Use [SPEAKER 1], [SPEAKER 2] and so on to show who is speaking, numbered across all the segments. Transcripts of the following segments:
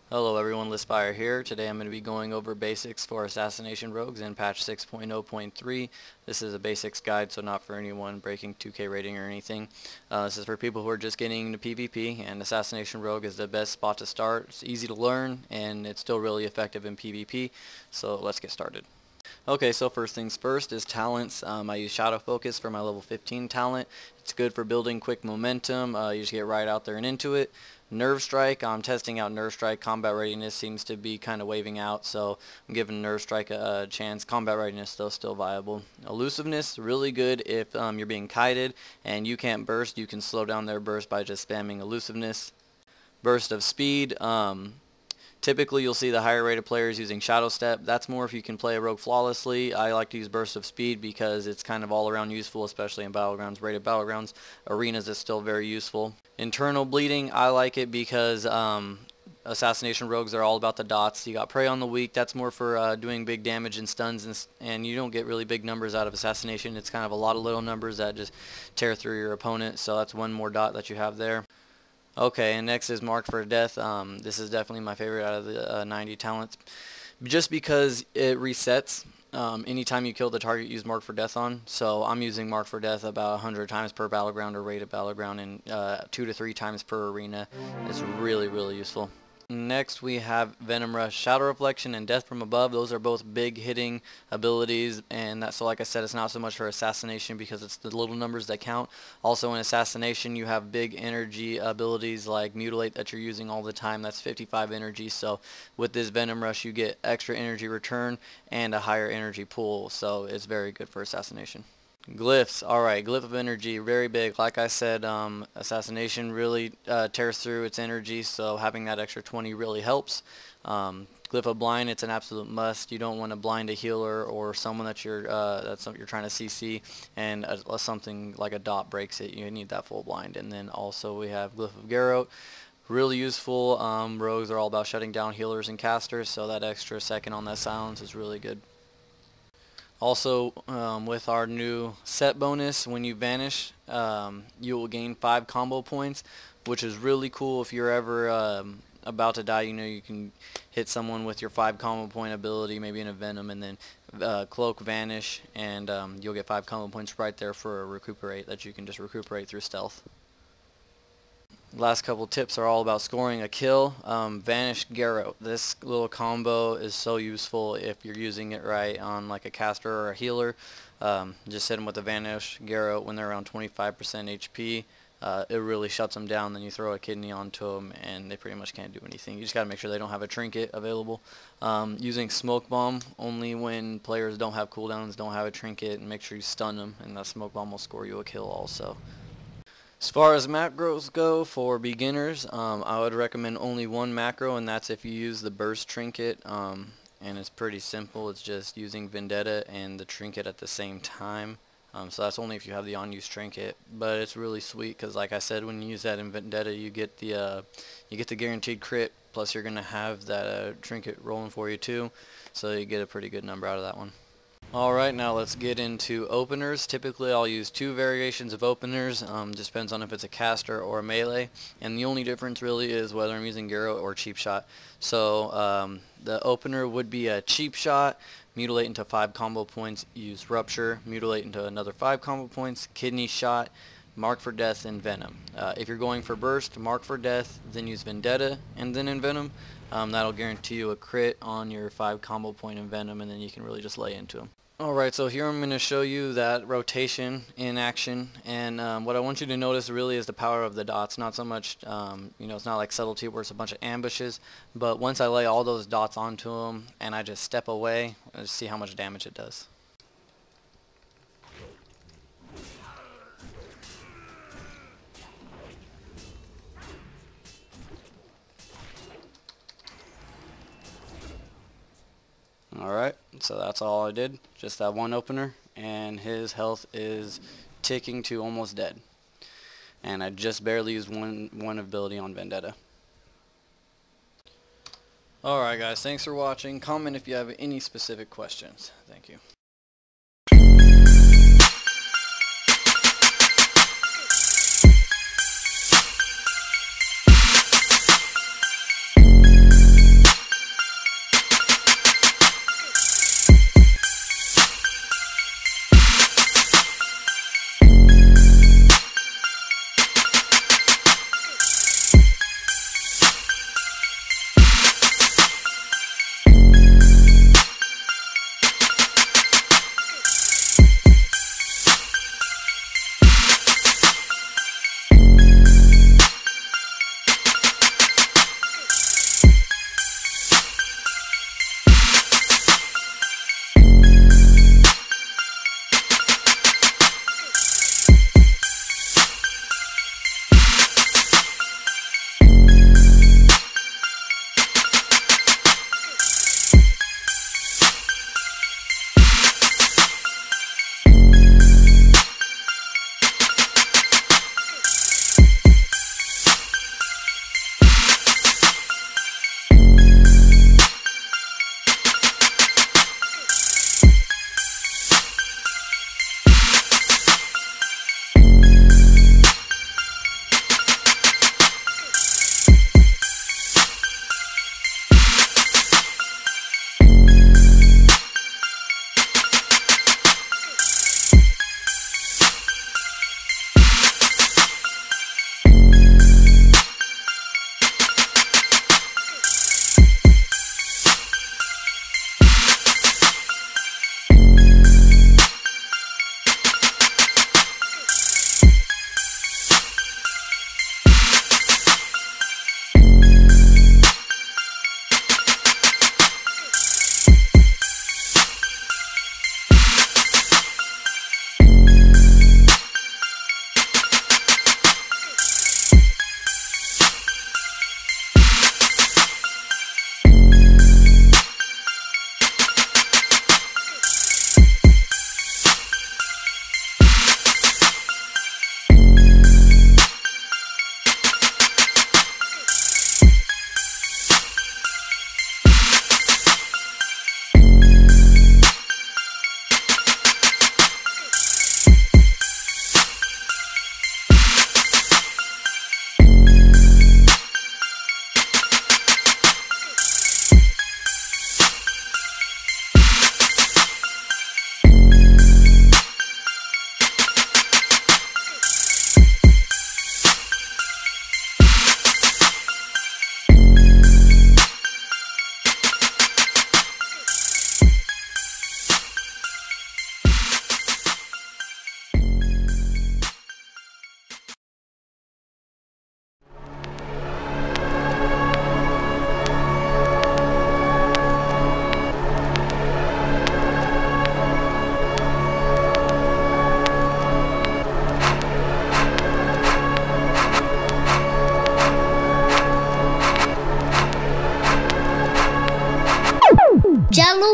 [SPEAKER 1] Hello everyone, Lispire here. Today I'm going to be going over basics for Assassination Rogues in patch 6.0.3. This is a basics guide, so not for anyone breaking 2K rating or anything. This is for people who are just getting into PvP, and Assassination Rogue is the best spot to start. It's easy to learn, and it's still really effective in PvP, so let's get started. Okay, so first things first is talents. I use Shadow Focus for my level 15 talent. It's good for building quick momentum. You just get right out there and into it. Nerve Strike, I'm testing out Nerve Strike. Combat Readiness seems to be kind of waving out, so I'm giving Nerve Strike a chance. Combat Readiness though still viable. Elusiveness, really good if you're being kited and you can't burst. You can slow down their burst by just spamming Elusiveness. Burst of Speed, typically you'll see the higher rated players using Shadow Step. That's more if you can play a rogue flawlessly. I like to use Burst of Speed because it's kind of all around useful, especially in battlegrounds. Rated battlegrounds, arenas is still very useful. Internal Bleeding, I like it because Assassination Rogues are all about the dots. You got Prey on the Weak, that's more for doing big damage and stuns, and you don't get really big numbers out of Assassination. It's kind of a lot of little numbers that just tear through your opponent, so that's one more dot that you have there. Okay, and next is Marked for Death. This is definitely my favorite out of the 90 talents, just because it resets anytime you kill the target you use Marked for Death on. So I'm using Marked for Death about 100 times per battleground or rated battleground, and 2 to 3 times per arena. It's really, really useful. Next we have Venom Rush, Shadow Reflection, and Death from Above. Those are both big hitting abilities, and so like I said, it's not so much for Assassination because it's the little numbers that count. Also in Assassination you have big energy abilities like Mutilate that you're using all the time. That's 55 energy, so with this Venom Rush you get extra energy return and a higher energy pool, so it's very good for Assassination. Glyphs, alright, Glyph of Energy, very big. Like I said, Assassination really tears through its energy, so having that extra 20 really helps. Glyph of Blind, it's an absolute must. You don't want to blind a healer or someone that you're trying to CC, and something like a dot breaks it. You need that full blind. And then also we have Glyph of Garrote. Really useful. Rogues are all about shutting down healers and casters, so that extra second on that silence is really good. Also, with our new set bonus, when you vanish, you will gain 5 combo points, which is really cool. If you're ever about to die, you know you can hit someone with your 5 combo point ability, maybe in a Venom, and then Cloak, Vanish, and you'll get 5 combo points right there for a Recuperate that you can just recuperate through stealth. Last couple tips are all about scoring a kill. Vanish Garrote. This little combo is so useful if you're using it right on like a caster or a healer. Just hit them with the Vanish Garrote when they're around 25% HP. It really shuts them down. Then you throw a kidney onto them and they pretty much can't do anything. You just got to make sure they don't have a trinket available. Using Smoke Bomb only when players don't have cooldowns, don't have a trinket, and make sure you stun them, and that Smoke Bomb will score you a kill also. As far as macros go for beginners, I would recommend only one macro, and that's if you use the burst trinket, and it's pretty simple. It's just using Vendetta and the trinket at the same time. So that's only if you have the on-use trinket, but it's really sweet because, like I said, when you use that in Vendetta, you get the guaranteed crit. Plus, you're gonna have that trinket rolling for you too, so you get a pretty good number out of that one. Alright, now let's get into openers. Typically I'll use 2 variations of openers, just depends on if it's a caster or a melee, and the only difference really is whether I'm using Garrote or Cheap Shot. So the opener would be a Cheap Shot, Mutilate into 5 combo points, use Rupture, Mutilate into another 5 combo points, Kidney Shot, Mark for Death, and Venom. If you're going for Burst, Mark for Death, then use Vendetta, and then in Venom. That'll guarantee you a crit on your 5 combo point in Venom, and then you can really just lay into them. Alright, so here I'm going to show you that rotation in action, and what I want you to notice really is the power of the dots. Not so much, it's not like Subtlety where it's a bunch of ambushes, but once I lay all those dots onto them and I just step away, let's see how much damage it does. Alright, so that's all I did, just that one opener, and his health is ticking to almost dead. And I just barely used one ability on Vendetta. Alright guys, thanks for watching. Comment if you have any specific questions. Thank you.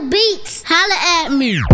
[SPEAKER 2] Beats. Holla at me.